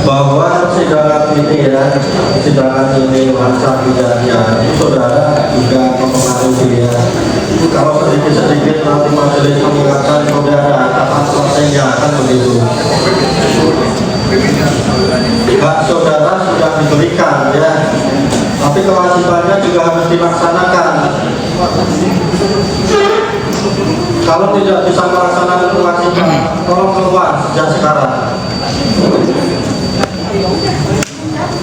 bahwa persidangan ini masa pidana saudara juga mempengaruhi ya. Kalau sedikit nanti majelis mengingatkan saudara kapan selesainya kan begitu. Hak saudara sudah diberikan ya, tapi kewajibannya juga harus dilaksanakan. Kalau tidak bisa melaksanakan kewajiban, tolong keluar sejak sekarang.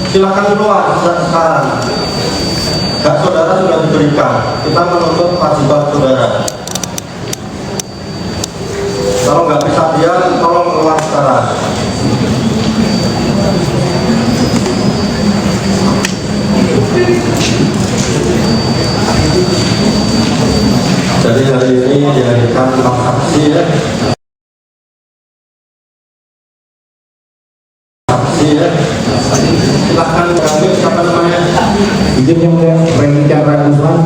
Silakan keluar sejak sekarang. Hak saudara sudah diberikan. Kita menuntut kewajiban saudara. Kalau nggak bisa diam, tolong keluar sekarang. Jadi hari ini dihadirkan 6 saksi ya. Silahkan mengambil siapa namanya? Izin yang mulia, Franky Chandra Guzman.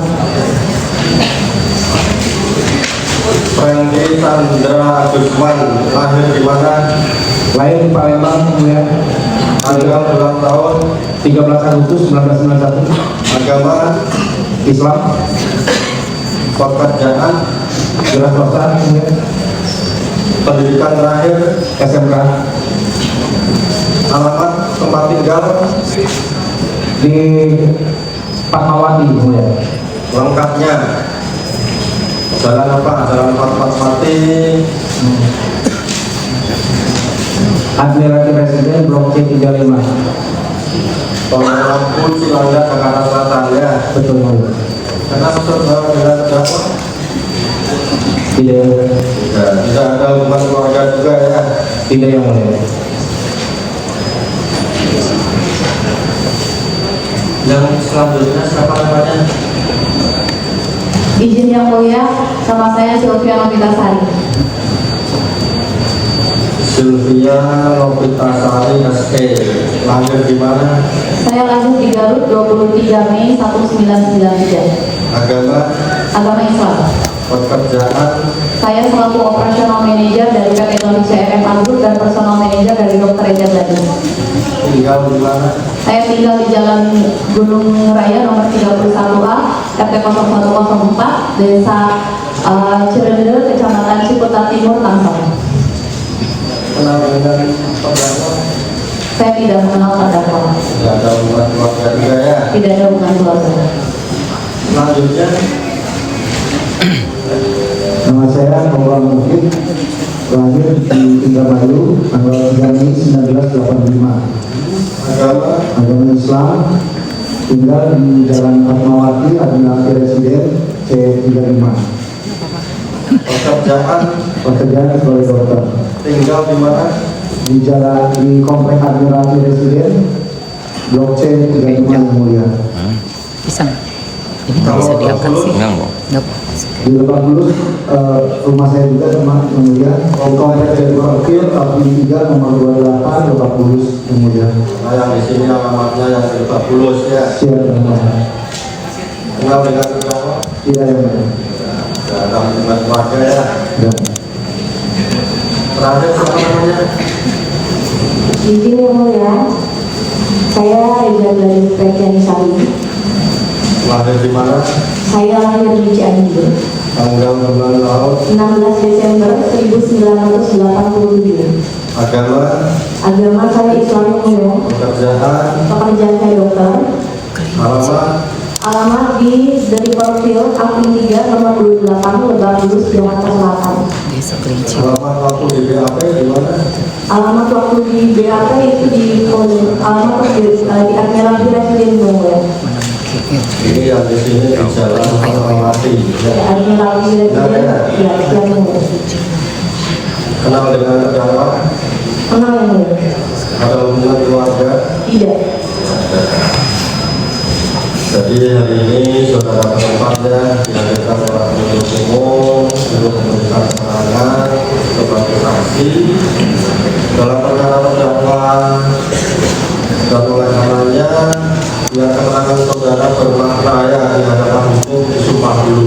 Franky Chandra Guzman, lahir di mana? Lahir di Palembang, mulia. Tanggal bulan tahun 13 Agustus 1991. Agama Islam. Pekerjaan Jelas swasta, mulia. pendidikan terakhir SMK. alamat tempat tinggal Di Fatmawati, mulia. lengkapnya jalan apa? Jalan Fatmawati Admiralty Residen Blok C35. Tolong lampu Cilangga Jakarta Selatan ya. Betul, mulia. Karena saudara dengan terdakwa tidak ada hubungan keluarga juga ya. Tidak, yang mulia. Yang selanjutnya siapa namanya? Izin yang mulia, sama saya Sylvia Novitasari. Sylvia Novitasari SK, lahir di mana? Saya lahir di Garut 23 Mei 1993. Agama Islam. Pekerjaan Saya selaku operasional manajer dari PT Indonesia RMA Group dan personal manager dari Dr. Ejat Gading. tinggal di mana? Saya tinggal di Jalan Gunung Raya nomor 31A, RT 0104, Desa Cirende, Kecamatan Ciputat Timur, Tangsel. Kenal dengan terdakwa? Saya tidak mengenal terdakwa. Tidak ada hubungan keluarga juga ya. Tidak ada hubungan keluarga. Selanjutnya Nama saya Maulana Mufid, lahir di Indramayu, tanggal 3 Mei 1985. Agama Islam, tinggal di Jalan Fatmawati, Admiralty Residen C35. Pekerjaan sebagai dokter. tinggal di mana? Di jalan di Komplek Admiralty Residen, Blok C35, yang mulia. Bisa nggak? Ini nggak bisa diangkat sih. Nggak. Di Lebak Bulus, rumah saya juga teman yang mulia. Komplek dari Profil, Kapil 3, nomor 28, Lebak Bulus, yang mulia. Nah, yang di sini alamatnya yang di Lebak Bulus ya. Siap, yang mulia. Kenal dengan terdakwa? Tidak, yang mulia. Tidak ada hubungan keluarga ya. Ya. Terakhir siapa namanya? Izin yang mulia, saya Reza dari Prekianisari. Lahir di mana? Saya lahir di Cianjur, Tanggal bulan tahun 16 Desember 1987. agama Agama saya Islam yang mulia. Pekerjaan saya dokter. Alamat dari Profil Kapil 3 nomor 28 Lebak Bulus, Jakarta Selatan. Desa Kelinci. alamat waktu di BAP di mana? Alamat waktu di BAP itu di alamat di Admiralty Residen yang mulia. Ini yang di sini di Jalan Fatmawati ya. Admiralty Residen, ya, yang mulia. Kenal dengan terdakwa? Kenal yang mulia? Ada hubungan keluarga? Tidak. Jadi hari ini saudara tempatnya dihadirkan oleh penuntut umum untuk memberikan keterangan sebagai saksi dalam perkara terdakwa, dan oleh karenanya biar keterangan saudara bermakna ya di hadapan hukum disumpah dulu.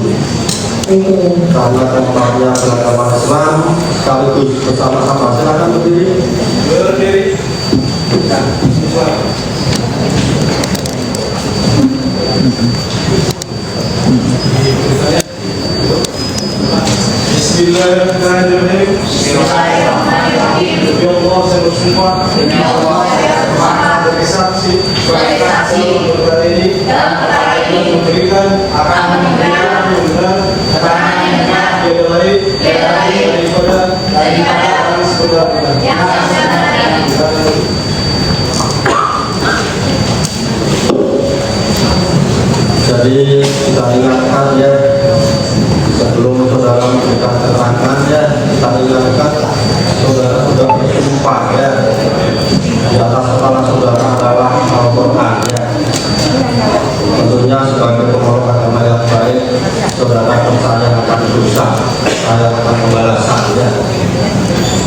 Karena tempatnya beragama Islam sekaligus bersama-sama. Silakan berdiri. Bismillahirrahmanirrahim. Demi Allah saya bersumpah sebagai saksi perkara ini memberikan akan memberikan keterangan yang benar daripada yang sebenarnya. Jadi kita ingatkan ya, sebelum saudara memberikan keterangan ya, kita ingatkan saudara sudah bersumpah ya, di atas kepala saudara adalah Al-Quran ya. Tentunya sebagai pengurus agama yang baik, saudara percaya akan dosa, saya akan pembalasan ya.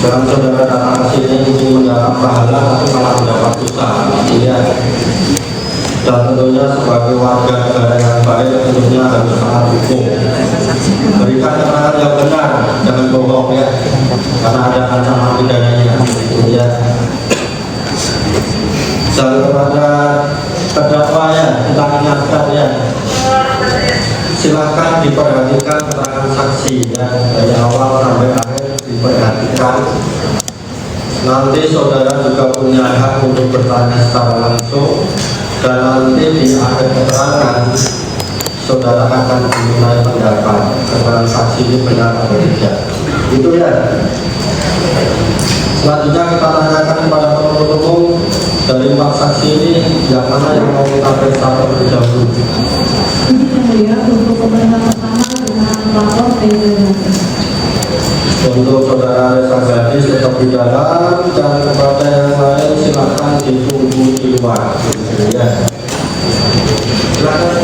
Jangan saudara datang ke sini ingin mendapat pahala tapi malah mendapat dosa ya. Dan tentunya sebagai warga negara yang baik tentunya harus taat hukum. Berikan keterangan yang benar, jangan bohong ya, karena ada ancaman pidananya ya. Dan kepada terdakwa ya, kita ingatkan ya, silakan diperhatikan keterangan saksi ya, dari awal sampai akhir diperhatikan. Nanti saudara juga punya hak untuk bertanya secara langsung, dan nanti di akhir keterangan saudara akan dimintai pendapat keterangan saksi ini benar atau tidak. Itu ya. Selanjutnya kita tanyakan kepada penuntut umum, dari 4 saksi ini yang mana yang mau kita periksa terlebih dahulu? Kemudian untuk pemeriksaan pertama dengan lapor Untuk saudara Reza Gadis tetap di dalam, dan kepada yang lain silakan ditunggu di luar. Ya. Silakan.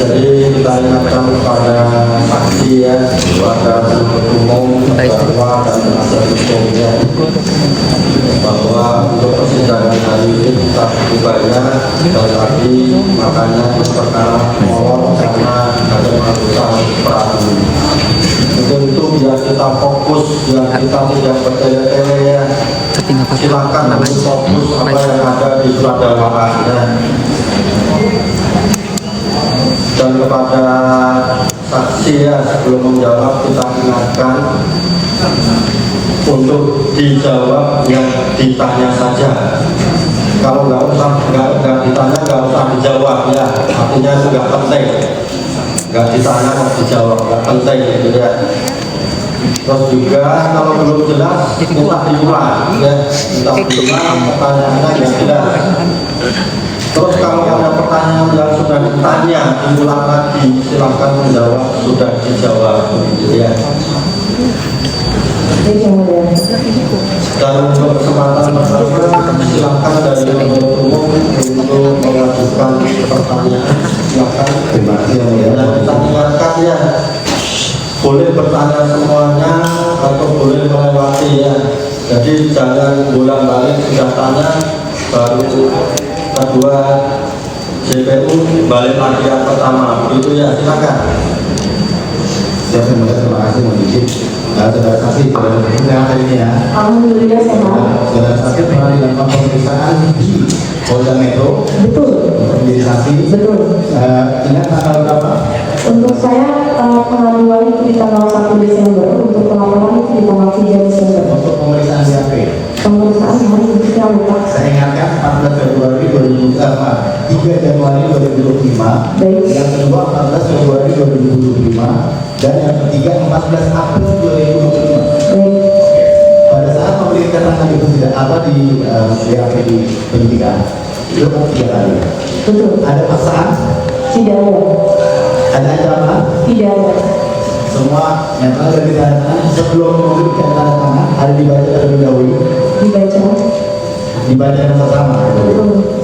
Jadi kita ingatkan kepada saksi ya, kepada penuntut umum, terdakwa dan penasihat hukumnya, bahwa untuk persidangan hari ini kita bukanya dan tadi makanya perkara molor karena ada pengaduan perahu. Untuk biar kita fokus, biar kita tidak bertele-tele ya, silakan untuk fokus apa yang ada di surat dakwaannya. Dan kepada saksi ya, sebelum menjawab kita ingatkan untuk dijawab yang ditanya saja. Kalau nggak ditanya nggak usah dijawab ya, artinya itu nggak penting. Nggak ditanya kok dijawab, nggak penting gitu ya. Terus juga kalau belum jelas minta diulang ya, minta diulang pertanyaannya yang jelas. Terus kalau ada pertanyaan yang sudah ditanya diulang lagi, silakan menjawab sudah dijawab gitu ya. Dan untuk kesempatan pertama silakan dari penuntut umum untuk mengajukan pertanyaan, silakan. Terima kasih yang mulia. Dan kita ingatkan ya, boleh bertanya semuanya atau boleh melewati ya. Jadi jangan bolak-balik sudah tanya baru kedua JPU balik lagi yang pertama, itu ya, silakan. Saya terima kasih Mohon saudara saksi sehat hari ini ya. Alhamdulillah sehat. Saudara saksi pernah dilakukan pemeriksaan di Polda Metro. Betul. Untuk menjadi saksi. Betul. Ingat tanggal berapa? Untuk saya pengaduan itu di tanggal 1 Desember, untuk pelaporan itu di tanggal 3 Desember. Untuk pemeriksaan BAP. Pemeriksaan hari ini kita lupa. Saya ingatkan 14 Februari 3 Januari 2025. Baik. Yang kedua 14 Februari 2025 dan yang ketiga 14 April 2025. Baik. Pada saat memberi keterangan itu tidak apa di BAP di penyidikan itu kan 3 kali. Betul. Ada paksaan? Tidak ada. Ada ancaman? Tidak ada. Semua yang telah ditandatangan sebelum memberikan tanda tangan ada dibaca terlebih dahulu. Dibaca yang sama.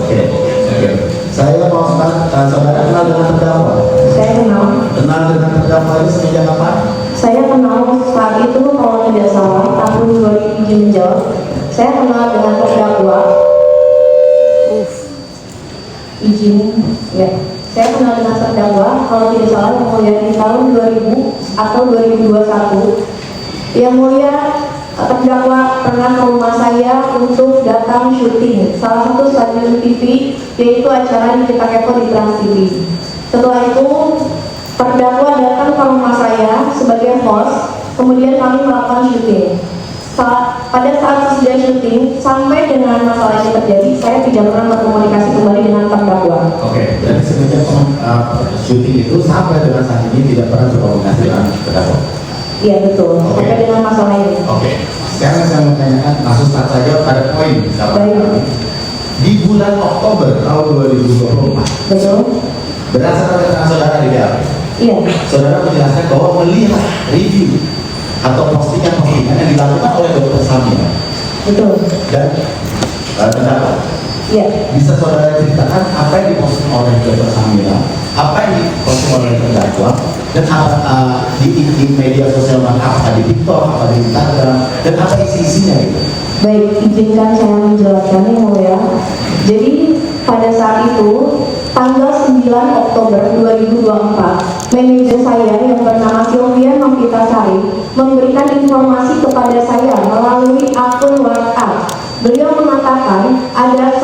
Oke. Saya mau saudara kenal dengan terdakwa. Saya kenal. Kenal dengan terdakwa. Saudara Faris semenjak kapan? Saya kenal saat itu kalau tidak salah tahun 2007 menjawab. Saya kenal dengan terdakwa. Izin, ya. Saya kenal dengan terdakwa kalau tidak salah yang mulia di tahun 2000 atau 2021. Yang mulia terdakwa pernah ke rumah saya untuk datang syuting salah satu stasiun TV, yaitu acara di Kita Kepo di Trans TV. Setelah itu terdakwa datang ke rumah saya sebagai host, kemudian kami melakukan syuting. Pada saat sudah syuting, sampai dengan masalah ini terjadi, saya tidak pernah berkomunikasi kembali dengan terdakwa. Oke, jadi semenjak syuting itu sampai dengan saat ini tidak pernah berkomunikasi dengan terdakwa. Iya betul, Oke. sampai dengan masalah ini. Oke, sekarang saya mau tanyakan, langsung start saja pada poin. Baik. Di bulan Oktober tahun 2024, Betul? berdasarkan keterangan saudara di BAP, Iya. saudara menjelaskan bahwa melihat review atau postingan-postingan yang dilakukan oleh Dr. Samira Betul. dan terdakwa. Iya. Bisa saudara ceritakan apa yang diposting oleh Dr. Samira, apa yang diposting oleh terdakwa, dan apa di media sosial mana, apa di TikTok, apa di Instagram, dan apa isi-isinya itu. Baik, izinkan saya menjelaskan yang mulia. Jadi pada saat itu tanggal 9 Oktober 2024, manajer saya yang bernama Sylvia Novitasari memberikan informasi kepada saya melalui akun WhatsApp. Beliau mengatakan ada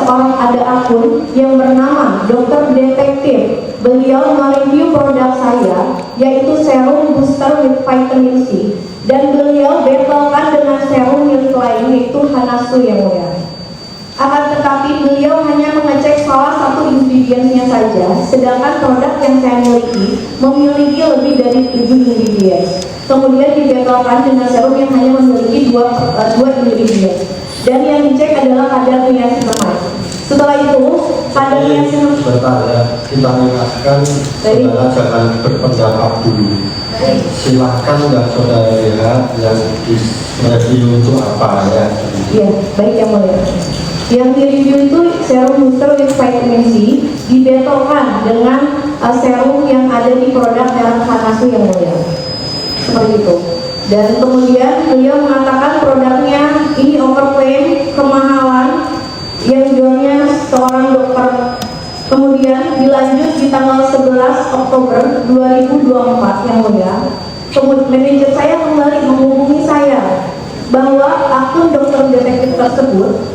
akun yang bernama Dokter Detektif. Beliau mereview produk saya, yaitu serum booster with vitamin C, dan beliau betulkan dengan serum milik lain, yaitu Hanasu yang mulia. Akan tetapi beliau hanya mengecek salah satu ingredientsnya saja, sedangkan produk yang saya memiliki lebih dari 7 ingredients. Kemudian dibetulkan dengan serum yang hanya memiliki dua ingredients, dan yang dicek adalah kadar niacinamide. Setelah itu kadar niacinamide. Sebentar ya, kita ingatkan saudara jangan berpendapat dulu. Silahkan nggak saudara lihat yang di review itu apa ya. Iya, baik yang mulia. Yang di review itu serum booster with vitamin C dibetulkan dengan serum yang ada di produk merek Hanasu yang mulia. Seperti itu. Dan kemudian beliau mengatakan produknya ini overclaim, kemahalan, yang jualnya seorang dokter. Kemudian dilanjut di tanggal 11 Oktober 2024 yang mulia. Kemudian manajer saya kembali menghubungi saya bahwa akun Dokter Detektif tersebut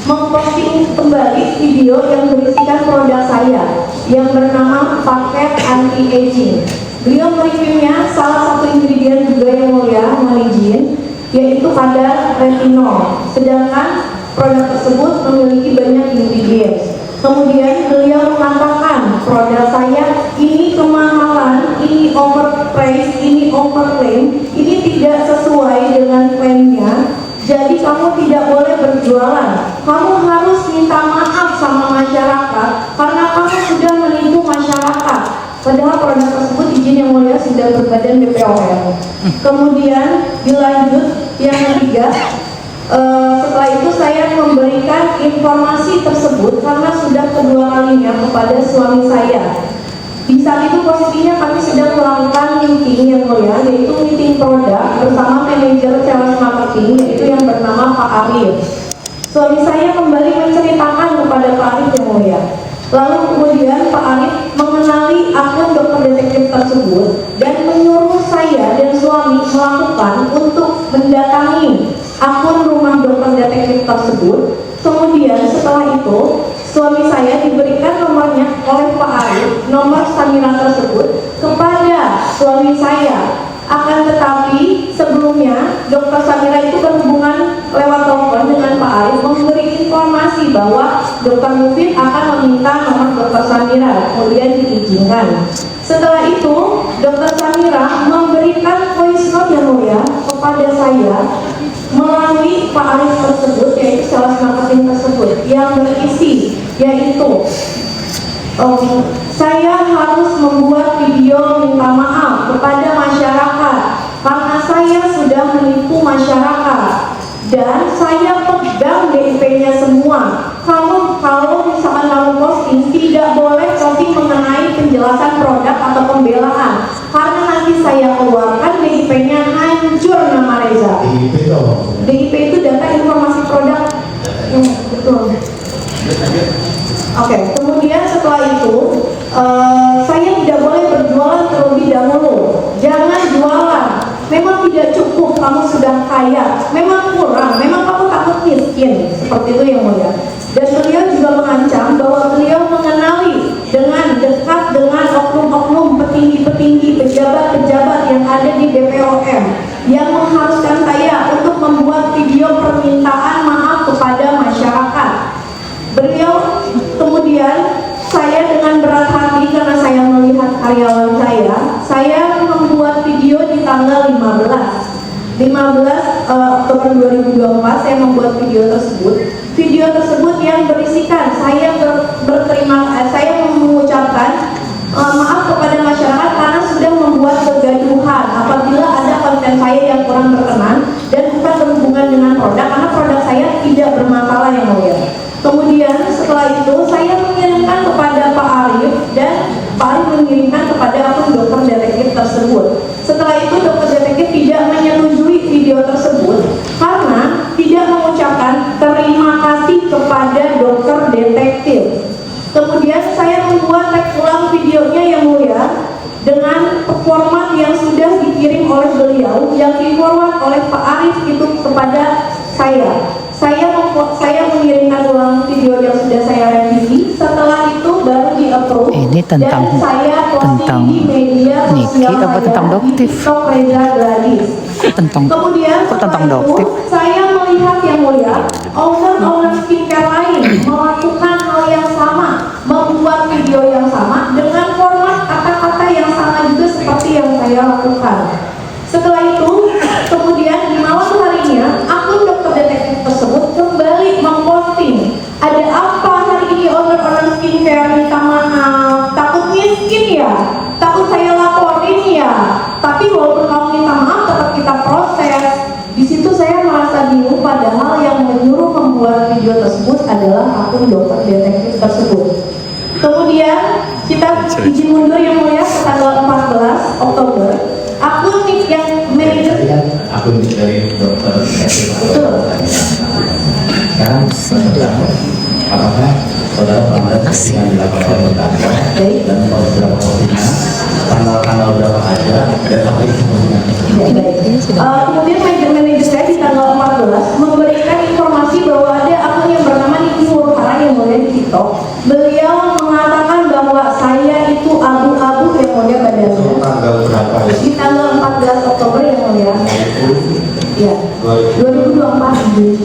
memposting kembali video yang berisikan produk saya yang bernama paket anti-aging. Beliau mereviewnya salah satu ingredient juga yang mulia, mohon izin, yaitu kadar retinol. Sedangkan produk tersebut memiliki banyak ingredients. Kemudian beliau mengatakan produk saya ini kemahalan, ini overpriced, ini overclaim, ini tidak sesuai dengan klaimnya. Jadi kamu tidak boleh berjualan. Kamu harus minta maaf sama masyarakat karena kamu sudah menipu masyarakat. Padahal produk tersebut izin yang mulia sudah berbadan BPOM. Kemudian dilanjut yang ketiga, setelah itu saya memberikan informasi tersebut karena sudah kedua kalinya kepada suami saya. Di saat itu posisinya kami sedang melakukan meeting yang mulia, yaitu meeting produk bersama manajer sales marketing, yaitu yang bernama Pak Arif. Suami saya kembali menceritakan kepada Pak Arif yang mulia. Lalu kemudian Pak Arif mengenali akun Dokter Detektif tersebut dan menyuruh saya dan suami melakukan untuk mendatangi akun rumah Dokter Detektif tersebut. Kemudian setelah itu suami saya diberikan nomornya oleh Pak Arif, nomor Samira tersebut kepada suami saya. Akan tetapi sebelumnya Dokter Samira itu berhubungan lewat telepon dengan Pak Arif, memberi informasi bahwa Dokter Mufid akan meminta nomor Dokter Samira, kemudian diizinkan. Setelah itu Dokter Samira memberikan voice note yang mulia kepada saya melalui Pak Arif tersebut, yaitu sales marketing tersebut, yang berisi yaitu saya harus membuat video minta maaf kepada masyarakat karena saya sudah menipu masyarakat dan saya pegang DP-nya semua. Kamu kalau misalkan kamu posting tidak boleh posting mengenai penjelasan produk atau pembelaan karena nanti nanti saya keluarkan DIP-nya hancur nama Reza. DIP itu apa? DIP itu data informasi produk. Betul. Oke, kemudian setelah itu saya tidak boleh berjualan terlebih dahulu. Jangan jualan. Memang tidak cukup, kamu sudah kaya. Memang kurang, memang kamu takut miskin. Seperti itu yang mulia. Dan beliau juga mengancam bahwa beliau mengenali dengan dekat dengan oknum-oknum petinggi-petinggi, pejabat-pejabat yang ada di BPOM yang mengharuskan saya untuk membuat video permintaan maaf kepada masyarakat. Beliau kemudian, saya dengan berat hati karena saya melihat karyawan saya membuat video di tanggal 15 Oktober 2024. Saya membuat video tersebut. Video tersebut yang berisikan saya saya mengucapkan maaf kepada masyarakat karena sudah membuat kegaduhan apabila ada konten saya yang kurang berkenan dan bukan berhubungan dengan produk, karena produk saya tidak bermasalah yang mulia. Kemudian setelah itu saya mengirimkan kepada Pak Arif dan Pak Arif mengirimkan kepada akun dokter detektif tersebut. Setelah itu dokter detektif tidak menyetujui video tersebut karena tidak mengucapkan terima kasih kepada dokter detektif. Kemudian saya membuat tag ulang videonya yang mulia dengan format yang sudah dikirim oleh beliau, yang di-forward oleh Pak Arif itu kepada saya. Saya mengirimkan ulang video yang sudah saya revisi. Setelah itu baru di-upload. Ini tentang dan saya posting di media Niki sosial apa tentang saya, di Doktif? TikTok Reza Gladys. Kemudian kok tentang setelah itu, Doktif? saya melihat yang mulia owner skincare lain melakukan hal yang sama, membuat video yang sama dengan format kata-kata yang sama juga seperti yang saya lakukan. Setelah itu, kemudian di malam harinya, akun dokter detektif tersebut kembali memposting, ada apa hari ini owner skincare minta maaf, takut miskin ya, takut saya laporin ya, tapi walaupun kamu minta maaf tetap kita proses. Di situ saya merasa bingung, padahal yang menyuruh membuat video tersebut adalah akun dokter detektif tersebut. Kemudian kita izin mundur yang mulia ke tanggal 14 Oktober. Akun yang manajer akun dari dokter detektif. betul. Sekarang apakah saudara pernah yang dilakukan oleh terdakwa dan beberapa postingan tanggal-tanggal berapa aja dan apa isi postingan? Kemudian manajer saya di tanggal 14 memberikan informasi bahwa ada akun yang bernama Niki Hurhara yang mulia di TikTok. Beliau mengatakan bahwa saya itu abu-abu yang mulia badannya. Tanggal berapa ya? Di tanggal 14 Oktober yang mulia. Ya, 2024.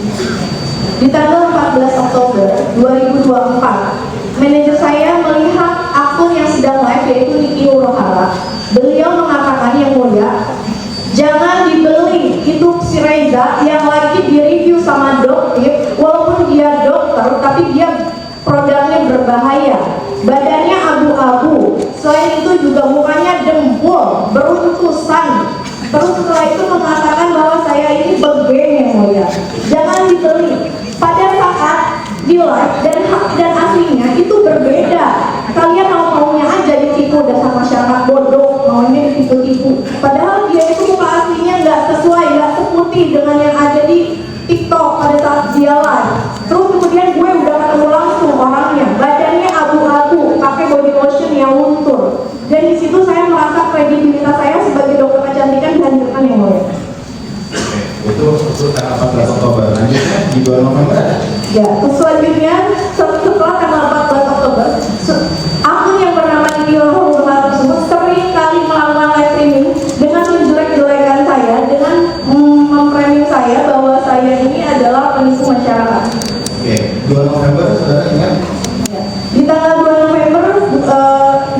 Di tanggal 14 Oktober 2024, manajer saya melihat akun yang sedang live yaitu Niki Hurhara. Beliau mengatakan yang mulia, jangan dibeli, itu si Reza yang lagi direview sama Doktif, walaupun dia dokter tapi dia produknya berbahaya, badannya abu-abu, selain itu juga mukanya dempul, beruntusan. Terus setelah itu mengatakan bahwa saya ini bebeng yang mulia, jangan dibeli. Pada saat di live dan aslinya itu berbeda. Kalian mau-maunya aja ditipu, dasar masyarakat bodoh, maunya ditipu-tipu. Padahal dia itu muka aslinya nggak sesuai, nggak seputih dengan yang ada di TikTok pada saat dia live. Terus kemudian gue udah ketemu langsung orangnya, badannya abu-abu, pakai body lotion yang luntur. Dan di situ saya merasa kredibilitas saya sebagai dokter kecantikan dihancurkan yang mulia. Itu tanggal 14 Oktober. Lanjutnya di 2 November ada? Ya, selanjutnya setelah tanggal 14 Oktober, akun yang bernama Niki Hurhara tersebut sering kali melakukan live streaming dengan menjelek-jelekan saya, dengan memframing saya bahwa saya ini adalah penipu masyarakat. Oke, 2 November saudara ingat? Ya. Di tanggal 2 November,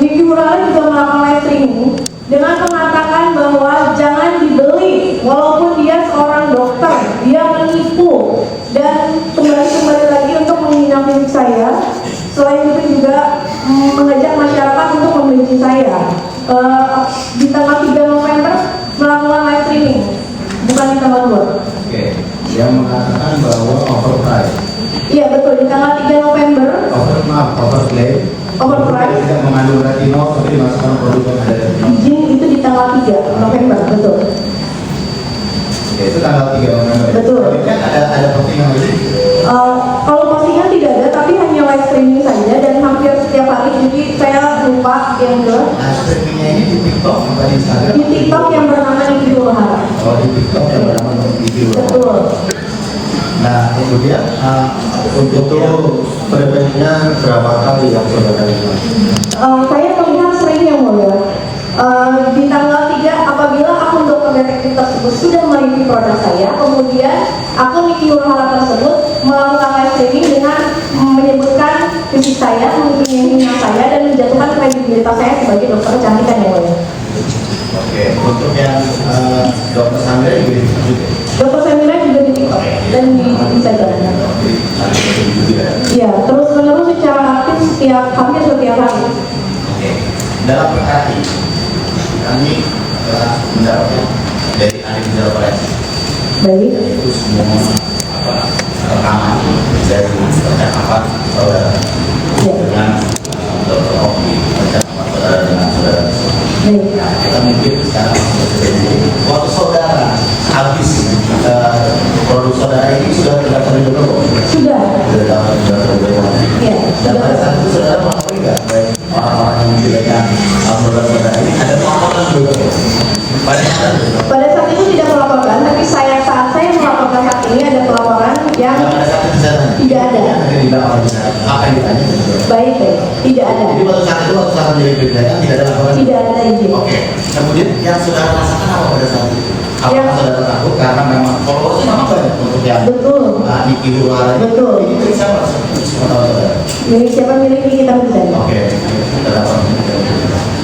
Niki Hurhara juga melakukan live streaming dengan mengatakan bahwa jangan dibeli, walaupun dia seorang dokter, dia menipu dan kembali lagi untuk menghina fisik saya. Selain itu juga mengajak masyarakat untuk membenci saya. Di tanggal 3 November melakukan live streaming, bukan di tanggal 2. Oke, yang mengatakan bahwa overprice Iya betul, di tanggal 3 November Overclaim. Overprice. Tidak mengandung retinol tapi dimasukkan produk yang ada retinol. izin itu di tanggal 3 November, betul. Oke, itu tanggal 3 November. Betul. Kalau ini kan ada postingan lagi. Kalau postingan tidak ada, tapi hanya live streaming saja dan hampir setiap hari, jadi saya lupa yang jelas. Nah, streamingnya ini di TikTok atau di Instagram? Di TikTok yang bernama Niki Luhara. Oh, di TikTok yang bernama Niki Luhara. Betul. Nah, kemudian untuk Itu frekuensinya berapa kali yang saudara lihat? Saya melihat sering yang mulia. Di tanggal 3 apabila akun dokter detektif tersebut sudah mereview produk saya, kemudian akun Niki Luhara tersebut melakukan live streaming dengan menyebutkan fisik saya, menghina saya, dan menjatuhkan kredibilitas saya sebagai dokter kecantikan yang mulia. Oke, untuk yang dokter Sandra juga di TikTok juga. Dokter Samira juga di TikTok dan di Instagram. Iya, terus menerus secara aktif hampir setiap hari. Oke, dalam perkara ini kami telah mendapatkan dari ahli digital forensik, Baik. yaitu semua rekaman dari percakapan saudara Ya. dengan dokter Oki, percakapan saudara dengan saudara. Baik. Nah, kita mungkin sekarang waktu saudara habis produk saudara ini sudah terdaftar di Bepom. Sudah. Sudah terdaftar di Bepom. Ya. Dan pada saat itu saudara mengakui nggak baik orang-orang yang menjadikan produk saudara ini ada pelaporan juga? Pada saat itu tidak melaporkan, tapi saat saya melaporkan saat ini ada pelaporan yang Pada saat itu saya tanya. Tidak ada. Yang di belakang saya. Apa yang ditanya? baik, tidak ada. Jadi waktu saat menjadi pendidikan tidak ada laporan. Tidak ada izin. Oke. Kemudian yang saudara rasakan apa pada saat itu? Apakah Yang- saudara takut karena memang followersnya memang banyak untuk yang Betul. Niki Luhara ini? Betul. Ini milik siapa? Semua tahu saudara. Milik siapa milik kita bisa. Oke. Kita dapat.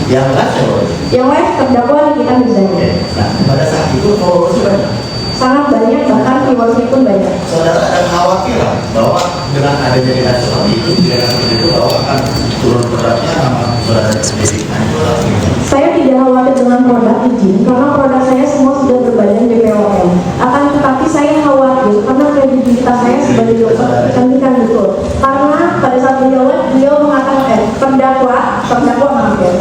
Yang lain ya, Bro? Yang lain terdakwa kita bisa. Oke. Nah, pada saat itu followersnya banyak. Sangat banyak, bahkan viewersnya pun banyak. Saudara ada kekhawatiran bahwa dengan adanya data seperti itu, dengan seperti itu bahwa akan turun beratnya nama saudara sendiri. Nah, itu adalah Saya tidak khawatir dengan produk izin karena produk saya semua sudah berbadan BPOM. Akan tetapi saya khawatir karena kredibilitas saya sebagai dokter kecantikan betul. Karena pada saat beliau mengatakan terdakwa maaf ya,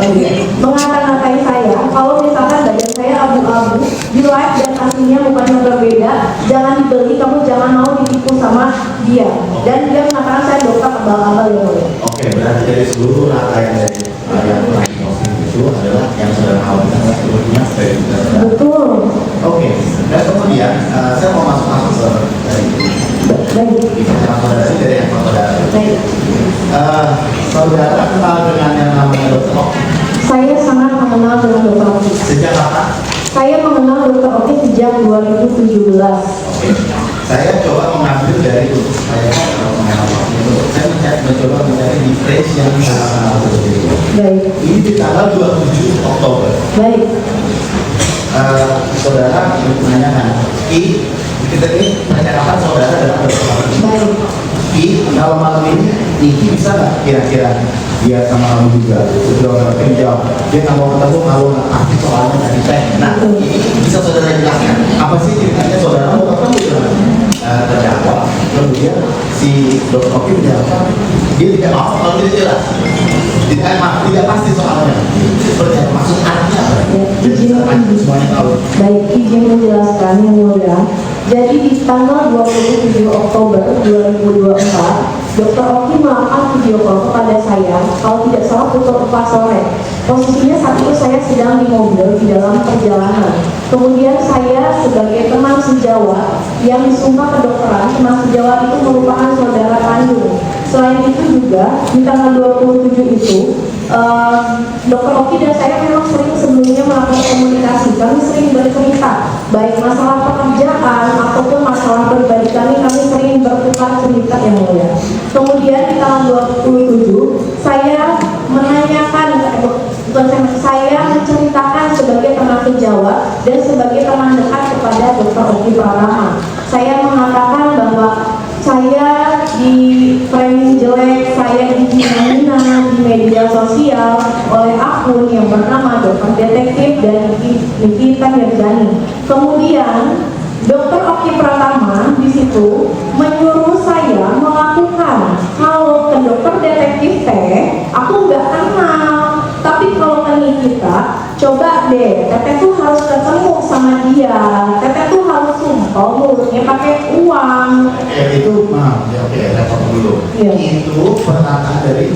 mengata-ngatai saya kalau misalkan badan saya abu-abu di live dan aslinya mukanya berbeda, jangan dibeli, kamu jangan mau ditipu sama dia. Dan dia mengatakan saya dokter abal-abal yang mulia. oke, berarti dari seluruh rangkaian dari yang posting itu adalah yang saudara khawatirkan seluruhnya dari saudara. Betul. Oke, dan kemudian saya mau masuk ke dari Baik. bicara saudara ini dari yang saudara. Baik. Saudara kenal dengan yang namanya Dr. Oki Saya sangat mengenal dengan Dr. Oki. sejak kapan? Saya mengenal Dr. Oki sejak 2017. Oke, saya coba mengambil dari untuk saya mengenal itu. Saya mencoba mencari di phrase yang sangat berbeda. Baik. Ini di tanggal 27 Oktober. Baik. Saudara menanyakan, kita ini percakapan saudara dalam percakapan. Baik. Kalau malam ini Niki bisa nggak kira-kira dia sama kamu juga? Sudah jawab. Dia nggak mau ketemu kalau nggak pasti soalnya tadi teh. Nah, ini bisa saudara jelaskan apa sih ceritanya saudara mau ketemu dengan terdakwa? Kemudian si Dr. Oki menjawab, dia tidak mau kalau tidak jelas. Tidak pasti soalnya. Seperti apa? Maksud artinya apa? Semuanya tahu. Baik, izin menjelaskan yang mulia. Jadi di tanggal 27 Oktober 2024, Dr. Oki melakukan video call kepada saya, kalau tidak salah pukul 4 sore. Posisinya saat itu saya sedang di mobil di dalam perjalanan. Kemudian saya sebagai teman sejawat yang disumpah kedokteran, teman sejawat itu merupakan saudara kandung. Selain itu juga di tanggal 27 itu Dr. Oki dan saya memang sering sebelumnya melakukan komunikasi. Kami sering bercerita, baik masalah pekerjaan ataupun masalah pribadi kami sering bertukar cerita yang mulia. Kemudian di tanggal 27 saya menanyakan, saya menceritakan sebagai teman sejawat dan sebagai teman dekat kepada Dr. Oki Pratama. Saya mengatakan bahwa saya di framing jelek, saya dihina di media sosial oleh akun yang bernama Dokter Detektif dan Nikita Mirjani. Kemudian Dr. Oki Pratama di situ menyuruh saya melakukan coba deh, Teteh tuh harus ketemu sama dia, Teteh tuh harus sumpah mulutnya pakai uang. Ya itu maaf, ya oke, repot dulu. Iya. Itu perkataan dari